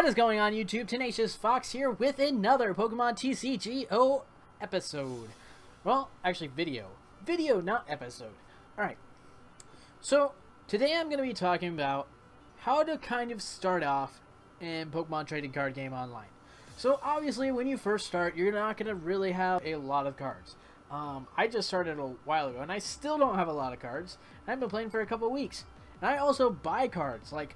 What is going on, YouTube? Tenacious Fox here with another Pokemon TCGO episode. Well, actually video. Video, not episode. Alright. So, today I'm going to be talking about how to kind of start off in Pokemon trading card game online. So, obviously, when you first start, you're not going to really have a lot of cards. I just started a while ago, and I still don't have a lot of cards. I've been playing for a couple weeks. And I also buy cards. Like,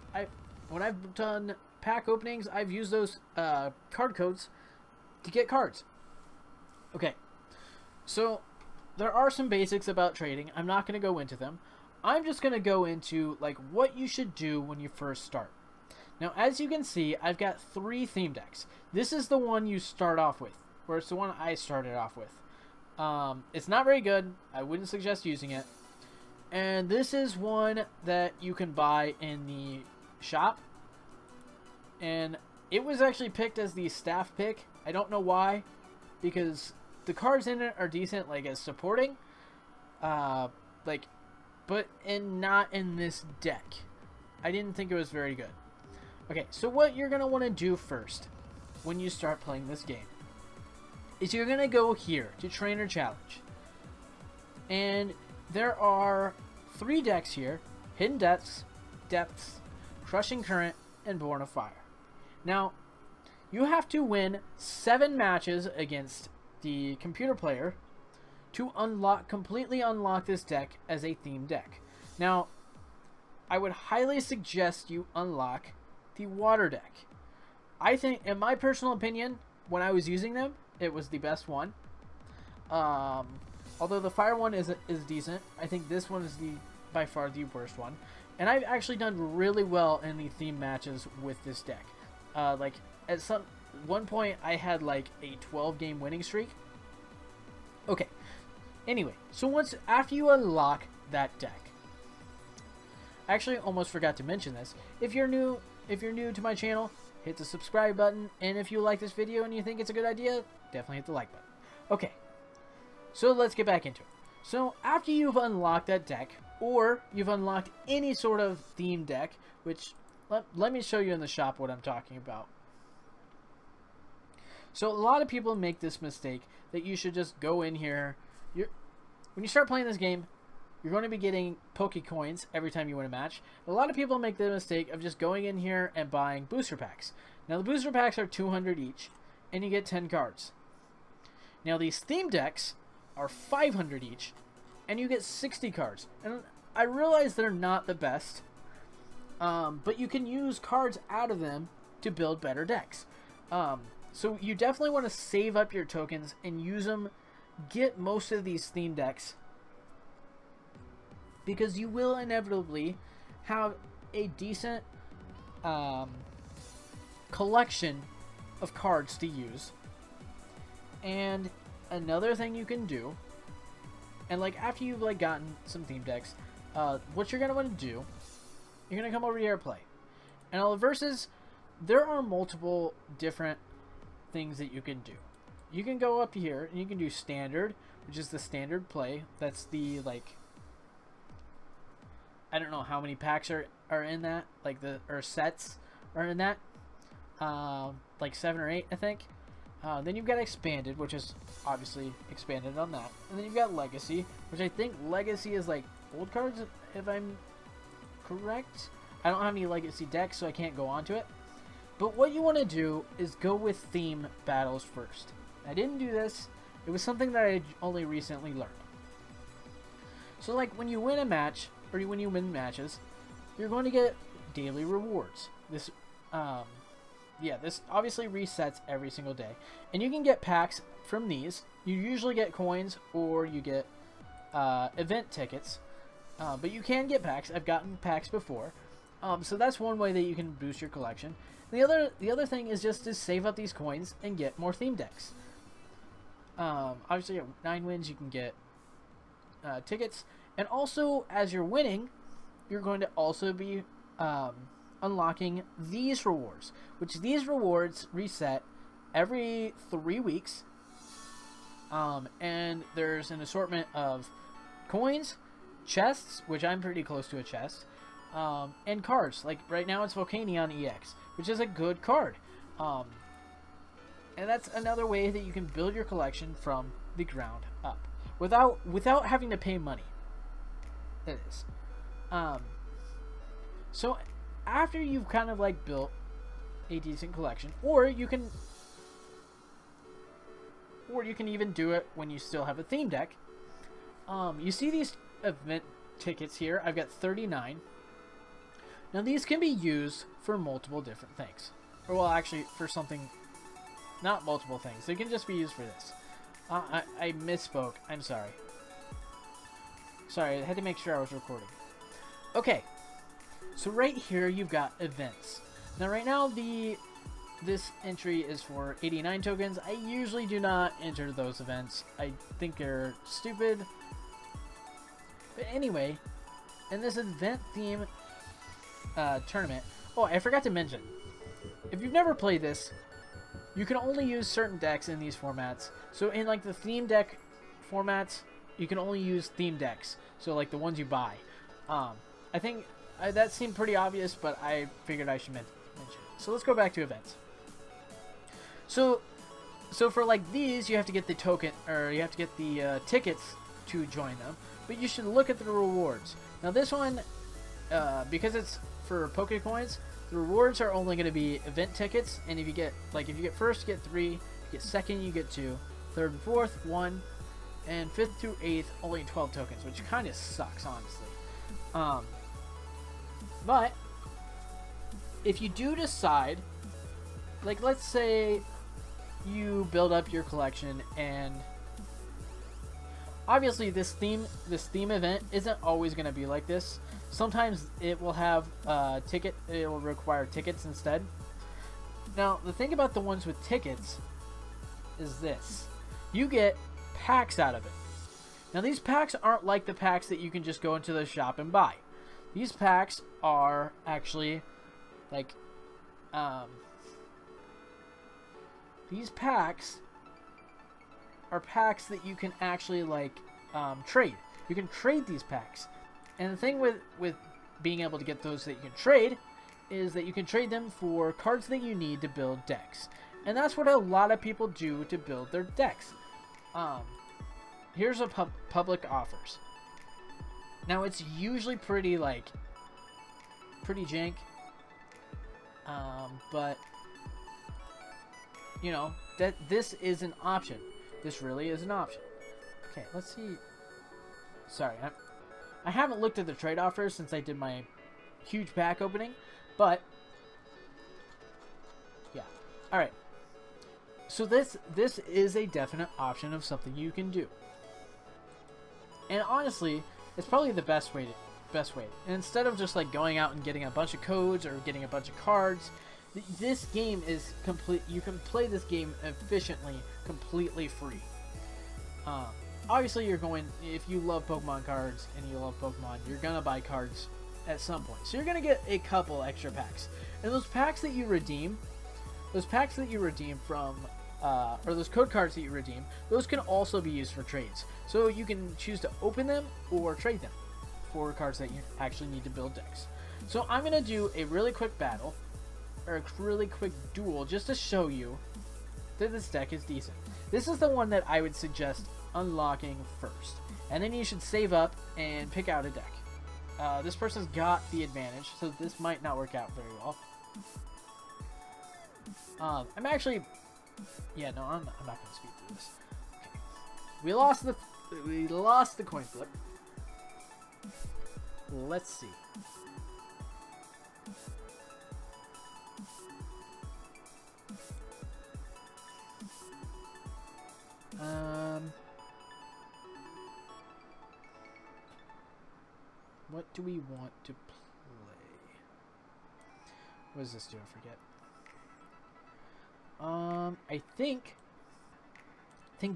when I've done pack openings, I've used those card codes to get cards. Okay, so there are some basics about trading. I'm not going to go into them. I'm just going to go into like what you should do when you first start. Now, as you can see, I've got 3 theme decks. This is the one you start off with, or it's the one I started off with. It's not very good. I wouldn't suggest using it. And this is one that you can buy in the shop. And it was actually picked as the staff pick. I don't know why, because the cards in it are decent, like as supporting, but not in this deck. I didn't think it was very good. Okay, so what you're gonna want to do first when you start playing this game is you're gonna go here to Trainer Challenge, and there are 3 decks here: Hidden Depths, Crushing Current, and Born of Fire. Now, you have to win 7 matches against the computer player to completely unlock this deck as a theme deck. Now, I would highly suggest you unlock the water deck. I think, in my personal opinion, when I was using them, it was the best one. Although the fire one is decent, I think this one is by far the worst one. And I've actually done really well in the theme matches with this deck. Like at one point I had like a 12-game winning streak. Okay. Anyway, so after you unlock that deck, I actually almost forgot to mention this. If you're new to my channel, hit the subscribe button, and if you like this video and you think it's a good idea, definitely hit the like button. Okay. So let's get back into it. So after you've unlocked that deck, or you've unlocked any sort of theme deck, which let me show you in the shop what I'm talking about. So a lot of people make this mistake that you should just go in here. When you start playing this game, you're going to be getting Pokecoins every time you win a match. A lot of people make the mistake of just going in here and buying booster packs. Now the booster packs are 200 each, and you get 10 cards. Now these theme decks are 500 each, and you get 60 cards. And I realize they're not the best, but you can use cards out of them to build better decks. So you definitely want to save up your tokens and use them. Get most of these theme decks, because you will inevitably have a decent collection of cards to use. And another thing you can do, and like after you've like gotten some theme decks, what you're gonna want to do, you're gonna come over here and play. And all the verses, there are multiple different things that you can do. You can go up here and you can do standard, which is the standard play. That's the like, I don't know how many packs are in that, like or sets are in that, like 7 or 8 I think. Then you've got expanded, which is obviously expanded on that, and then you've got legacy, which I think legacy is like old cards, if I'm correct. I don't have any legacy decks, so I can't go onto it. But what you want to do is go with theme battles first. I didn't do this. It was something that I only recently learned. So like when you win a match, or when you win matches, you're going to get daily rewards. This this obviously resets every single day. And you can get packs from these. You usually get coins, or you get event tickets. But you can get packs. I've gotten packs before. So that's one way that you can boost your collection. The other thing is just to save up these coins and get more theme decks. Obviously at 9 wins you can get tickets. And also, as you're winning, you're going to also be unlocking these rewards, which these rewards reset every 3 weeks. And there's an assortment of coins, chests, which I'm pretty close to a chest, and cards. Like right now it's Volcanion EX, which is a good card. And that's another way that you can build your collection from the ground up without having to pay money. It is. So after you've kind of like built a decent collection, or you can even do it when you still have a theme deck. You see these event tickets here. I've got 39. Now these can be used for multiple different things. Or well, actually for something, not multiple things. They can just be used for this. I misspoke. I'm sorry. Sorry, I had to make sure I was recording. Okay. So right here you've got events. Now right now this entry is for 89 tokens. I usually do not enter those events. I think they're stupid. But anyway, in this event theme tournament, oh, I forgot to mention, if you've never played this, you can only use certain decks in these formats. So in like the theme deck formats, you can only use theme decks. So like the ones you buy. I think that seemed pretty obvious, but I figured I should mention it. So let's go back to events. So for like these, you have to get the token, or you have to get the tickets to join them. But you should look at the rewards. Now this one, because it's for Pokecoins, the rewards are only going to be event tickets. And if you get first, you get 3. If you get second, you get 2. Third and fourth, 1. And 5th through 8th, only 12 tokens, which kind of sucks, honestly. But if you do decide, like let's say you build up your collection, and obviously this theme event isn't always going to be like this. Sometimes it will have it will require tickets instead. Now the thing about the ones with tickets is this: you get packs out of it. Now these packs aren't like the packs that you can just go into the shop and buy. These packs are actually like these packs are packs that you can actually like trade. You can trade these packs. And the thing with being able to get those that you can trade is that you can trade them for cards that you need to build decks. And that's what a lot of people do to build their decks. Here's a public offers. Now it's usually pretty jank. But you know, that this is an option. This really is an option. Okay, let's see. Sorry, I haven't looked at the trade offers since I did my huge pack opening, but yeah. All right. So this is a definite option of something you can do. And honestly, it's probably the best way. And instead of just like going out and getting a bunch of codes or getting a bunch of cards, this game is complete. You can play this game efficiently, completely free. Obviously, if you love Pokemon cards and you love Pokemon, you're gonna buy cards at some point. So you're gonna get a couple extra packs, and those packs that you redeem from, or those code cards that you redeem, those can also be used for trades. So you can choose to open them or trade them for cards that you actually need to build decks. So I'm gonna do a really quick battle, or a really quick duel, just to show you that this deck is decent. This is the one that I would suggest unlocking first, and then you should save up and pick out a deck. This person's got the advantage, so this might not work out very well. I'm actually, yeah, no, I'm not gonna speed through this. Okay. We lost the coin flip. Let's see. What do we want to play? What does this do? I forget. I think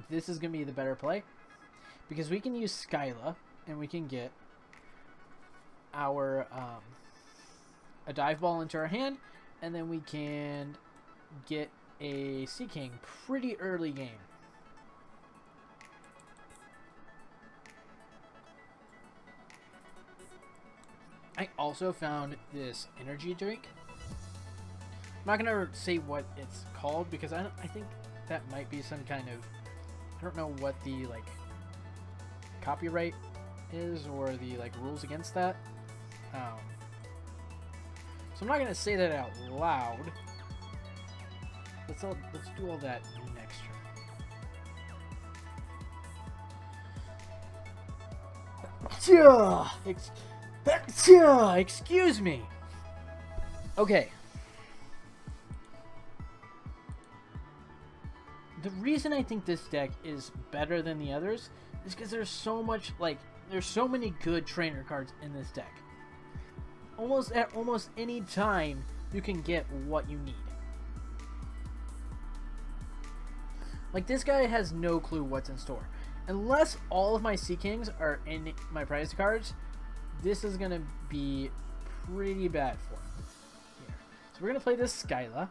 this is gonna be the better play, because we can use Skyla and we can get our a dive ball into our hand, and then we can get a Sea King pretty early game. I also found this energy drink. I'm not gonna say what it's called because I think that might be some kind of, I don't know what the like copyright is or the like rules against that. So I'm not gonna say that out loud. Let's do all that next turn. Excuse me. Okay. The reason I think this deck is better than the others is because there's so much, like, there's so many good trainer cards in this deck. At almost any time, you can get what you need. Like, this guy has no clue what's in store. Unless all of my Sea Kings are in my prize cards, this is going to be pretty bad for him. Here. So we're going to play this Skyla,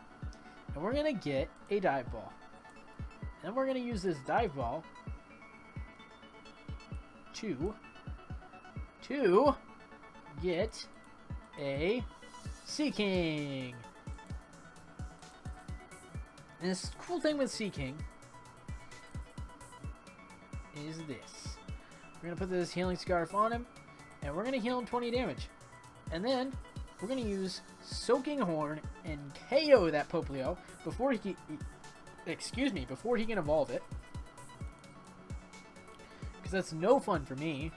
and we're going to get a Dive Ball. And we're going to use this Dive Ball to get a Sea King. And this cool thing with Sea King is this. We're going to put this Healing Scarf on him, and we're going to heal him 20 damage. And then we're going to use Soaking Horn and KO that Poplio before he can evolve it. Because that's no fun for me.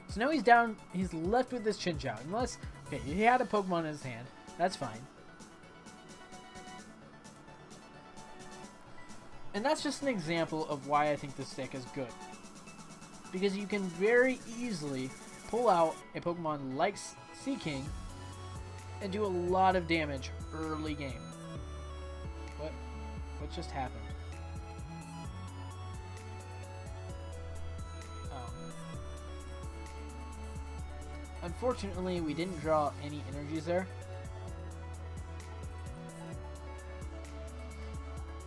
So now he's down, he's left with this Chinchou. Unless, okay, he had a Pokemon in his hand. That's fine. And that's just an example of why I think this deck is good. Because you can very easily pull out a Pokemon like Sea King and do a lot of damage early game. What just happened? Oh. Unfortunately, we didn't draw any energies there.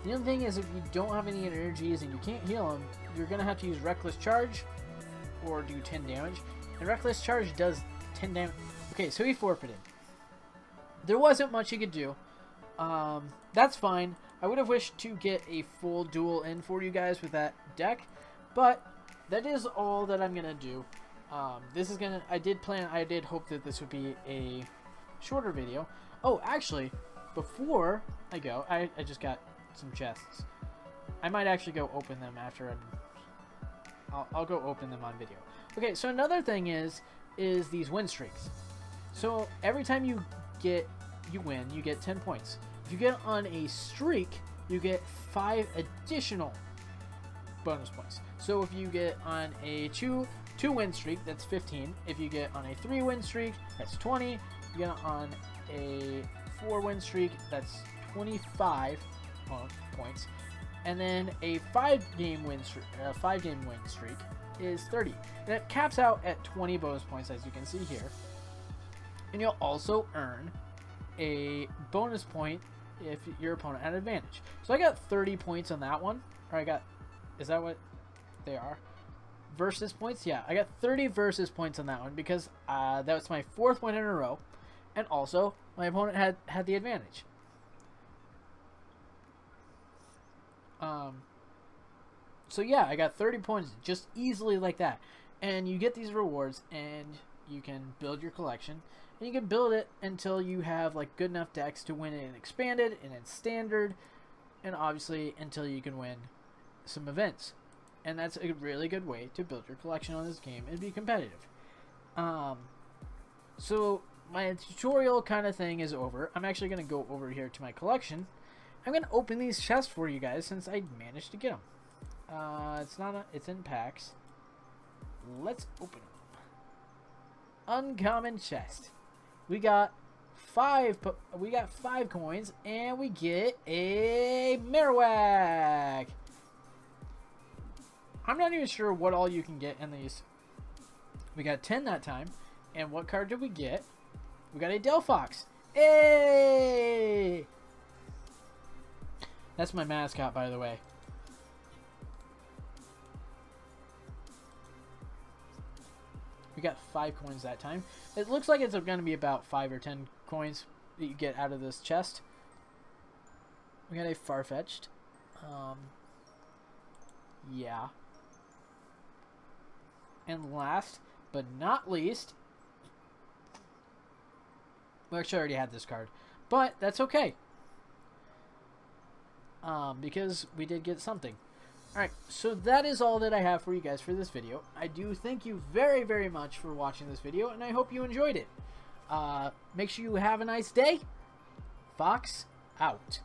The other thing is, if you don't have any energies and you can't heal them, you're going to have to use Reckless Charge or do 10 damage. And Reckless Charge does 10 damage. Okay, so he forfeited. There wasn't much he could do. That's fine. I would have wished to get a full duel in for you guys with that deck, but that is all that I'm gonna do. I did hope that this would be a shorter video. Oh, actually, before I go, I just got some chests. I might actually go open them after I'll go open them on video. Okay, so another thing is these win streaks. So every time you win, you get 10 points. If you get on a streak, you get 5 additional bonus points. So if you get on a 2 win streak, that's 15. If you get on a 3 win streak, that's 20. If you get on a 4 win streak, that's 25 points. And then a 5-game win streak is 30. And it caps out at 20 bonus points, as you can see here. And you'll also earn a bonus point if your opponent had advantage. So I got 30 points on that one. Or is that what they are? Versus points? Yeah, I got 30 versus points on that one because that was my 4th win in a row. And also, my opponent had the advantage. So yeah, I got 30 points just easily like that. And you get these rewards and you can build your collection. And you can build it until you have like good enough decks to win it in expanded and in standard. And obviously until you can win some events. And that's a really good way to build your collection on this game and be competitive. So my tutorial kind of thing is over. I'm actually going to go over here to my collection. I'm going to open these chests for you guys since I managed to get them. It's in packs. Let's open them. Uncommon chest. We got 5 coins and we get a Marowak. I'm not even sure what all you can get in these. We got 10 that time. And what card did we get? We got a Delphox. Hey! That's my mascot, by the way. We We got 5 coins that time. It looks like it's going to be about 5 or 10 coins that you get out of this chest. We got a Farfetch'd. Yeah. And last but not least, well, actually I already had this card, but that's okay. Because we did get something. Alright, so that is all that I have for you guys for this video. I do thank you very, very much for watching this video, and I hope you enjoyed it. Make sure you have a nice day. Fox, out.